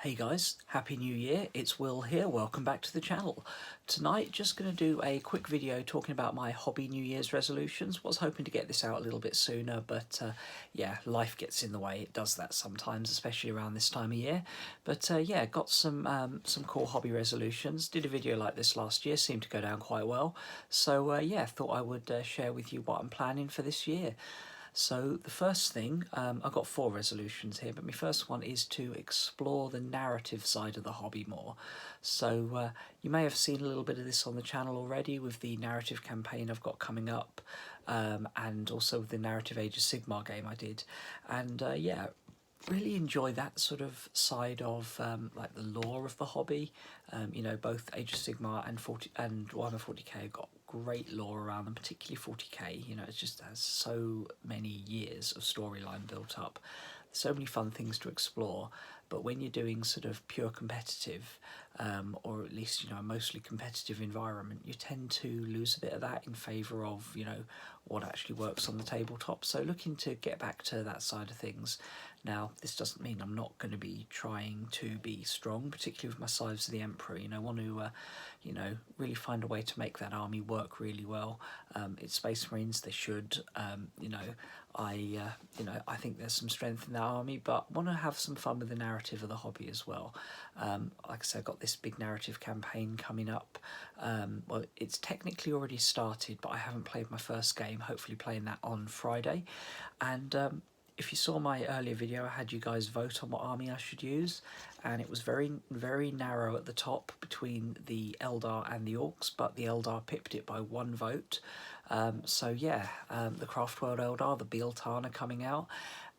Hey guys, Happy New Year, it's Will here, welcome back to the channel. Tonight just going to do a quick video talking about my hobby New Year's resolutions. Was hoping to get this out a little bit sooner, but yeah, life gets in the way, it does that sometimes, especially around this time of year. But yeah, got some cool hobby resolutions, did a video like this last year, seemed to go down quite well. So yeah, thought I would share with you what I'm planning for this year. So the first thing, I've got 4 resolutions here, but my first one is to explore the narrative side of the hobby more. So you may have seen a little bit of this on the channel already with the narrative campaign I've got coming up, and also the narrative Age of Sigmar game I did. And yeah, really enjoy that sort of side of like the lore of the hobby. You know, both Age of Sigmar and Warhammer 40k have got great lore around them, particularly 40k. You know, it just has so many years of storyline built up, so many fun things to explore. But when you're doing sort of pure competitive, or at least, you know, a mostly competitive environment, you tend to lose a bit of that in favour of, you know, what actually works on the tabletop. So looking to get back to that side of things. Now, this doesn't mean I'm not going to be trying to be strong, particularly with my Scythes of the Emperor. You know, I want to, you know, really find a way to make that army work really well. It's Space Marines, they should. You know, you know, I think there's some strength in that army, but want to have some fun with the narrative of the hobby as well. Like I said, I've got this big narrative campaign coming up. Well, it's technically already started, but I haven't played my first game. Hopefully playing that on Friday. And if you saw my earlier video, I had you guys vote on what army I should use, and it was very, very narrow at the top between the Eldar and the Orcs, but the Eldar pipped it by 1 vote. So yeah, the Craftworld Eldar, the Bealtan, are coming out,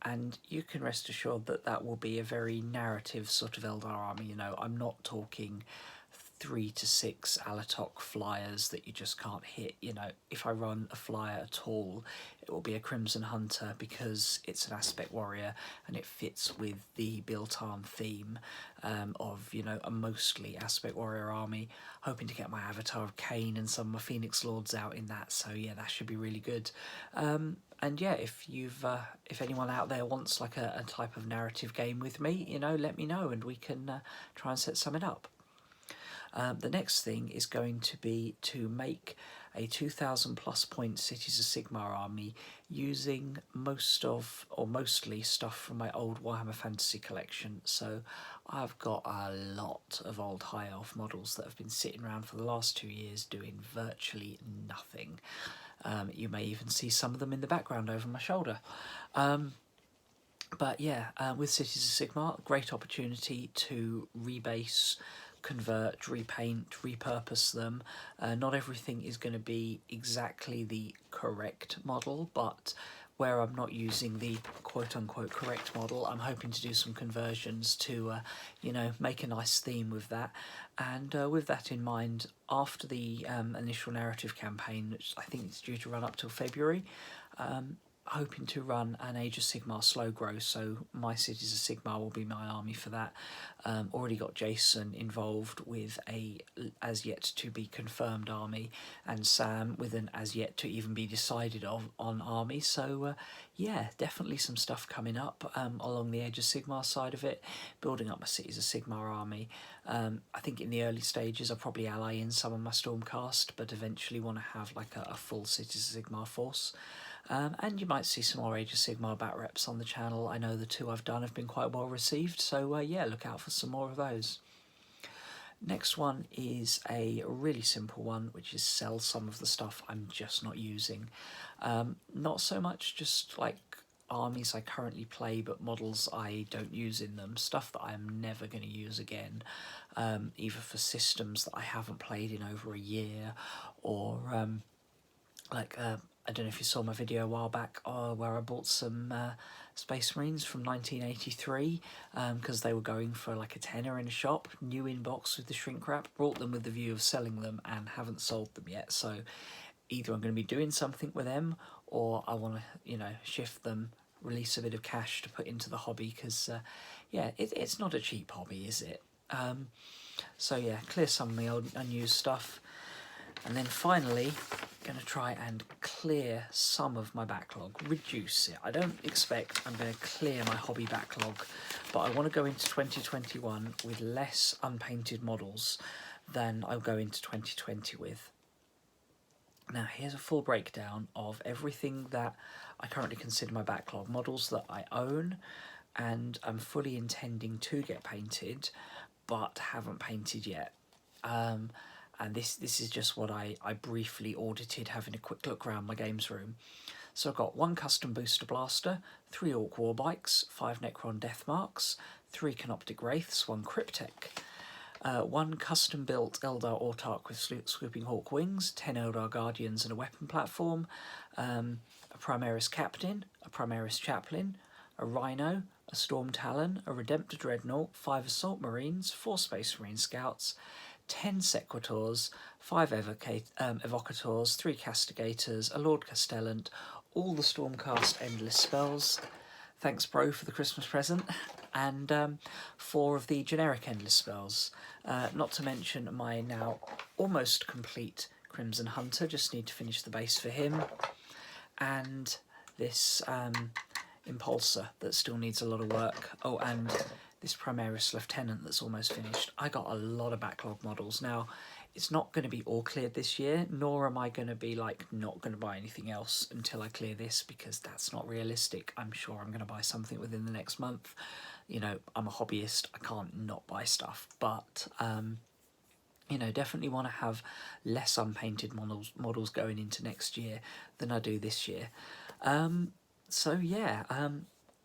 and you can rest assured that that will be a very narrative sort of Eldar army. You know, I'm not talking 3 to 6 Alatok flyers that you just can't hit. You know, if I run a flyer at all, it will be a Crimson Hunter because it's an aspect warrior and it fits with the Biltan theme of, you know, a mostly aspect warrior army. Hoping to get my Avatar of Cain and some of my Phoenix Lords out in that, so yeah, that should be really good. And yeah, if anyone out there wants like a type of narrative game with me, you know, let me know and we can try and set something up. The next thing is going to be to make a 2,000 plus point Cities of Sigmar army using most of, or mostly, stuff from my old Warhammer Fantasy collection. So I've got a lot of old High Elf models that have been sitting around for the last 2 years doing virtually nothing. You may even see some of them in the background over my shoulder. But yeah, with Cities of Sigmar, great opportunity to rebase, convert, repaint, repurpose them. Not everything is going to be exactly the correct model, but where I'm not using the quote-unquote correct model, I'm hoping to do some conversions to, you know, make a nice theme with that. And with that in mind, after the initial narrative campaign, which I think is due to run up till February, hoping to run an Age of Sigmar slow grow, so my Cities of Sigmar will be my army for that. Already got Jason involved with a as yet to be confirmed army, and Sam with an as yet to even be decided on army. So yeah, definitely some stuff coming up along the Age of Sigmar side of it, building up my Cities of Sigmar army. I think in the early stages I'll probably ally in some of my Stormcast, but eventually want to have like a full Cities of Sigmar force. And you might see some more Age of Sigmar bat reps on the channel. I know the 2 I've done have been quite well received, so yeah, look out for some more of those. Next one is a really simple one, which is sell some of the stuff I'm just not using. Not so much just like armies I currently play, but models I don't use in them, stuff that I'm never going to use again, either for systems that I haven't played in over a year, or like I don't know if you saw my video a while back where I bought some Space Marines from 1983 because they were going for like a tenner in a shop, new in box with the shrink wrap, brought them with the view of selling them and haven't sold them yet. So either I'm going to be doing something with them, or I want to, you know, shift them, release a bit of cash to put into the hobby, because yeah, it's not a cheap hobby, is it? So yeah, clear some of my old unused stuff. And then finally, going to try and clear some of my backlog, reduce it. I don't expect I'm going to clear my hobby backlog, but I want to go into 2021 with less unpainted models than I'll go into 2020 with. Now here's a full breakdown of everything that I currently consider my backlog, models that I own and I'm fully intending to get painted but haven't painted yet. And this is just what I briefly audited, having a quick look around my games room. So I've got 1 custom booster blaster, 3 orc warbikes, 5 necron deathmarks, 3 canoptic wraiths, 1 cryptek, 1 custom built Eldar autarch with swooping hawk wings, 10 Eldar guardians and a weapon platform, a Primaris captain, a Primaris chaplain, a rhino, a storm talon, a redemptor dreadnought, 5 assault marines, 4 space marine scouts, 10 sequitors, 5 evocators, 3 castigators, a lord castellant, all the stormcast endless spells. Thanks, bro, for the Christmas present. And 4 of the generic endless spells. Not to mention my now almost complete Crimson Hunter, just need to finish the base for him. And this Impulsor that still needs a lot of work. Oh, and this Primaris Lieutenant that's almost finished. I got a lot of backlog models. Now, it's not going to be all cleared this year, nor am I going to be like not going to buy anything else until I clear this, because that's not realistic. I'm sure I'm going to buy something within the next month. You know, I'm a hobbyist, I can't not buy stuff, but you know, definitely want to have less unpainted models going into next year than I do this year. So yeah,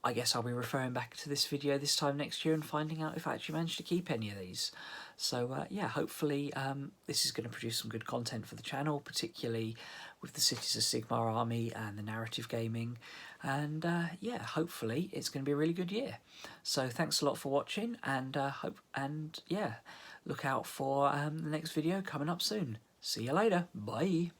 I guess I'll be referring back to this video this time next year and finding out if I actually managed to keep any of these. So yeah, hopefully this is going to produce some good content for the channel, particularly with the Cities of Sigmar army and the narrative gaming. And yeah, hopefully it's going to be a really good year. So thanks a lot for watching, and yeah, look out for the next video coming up soon. See you later. Bye.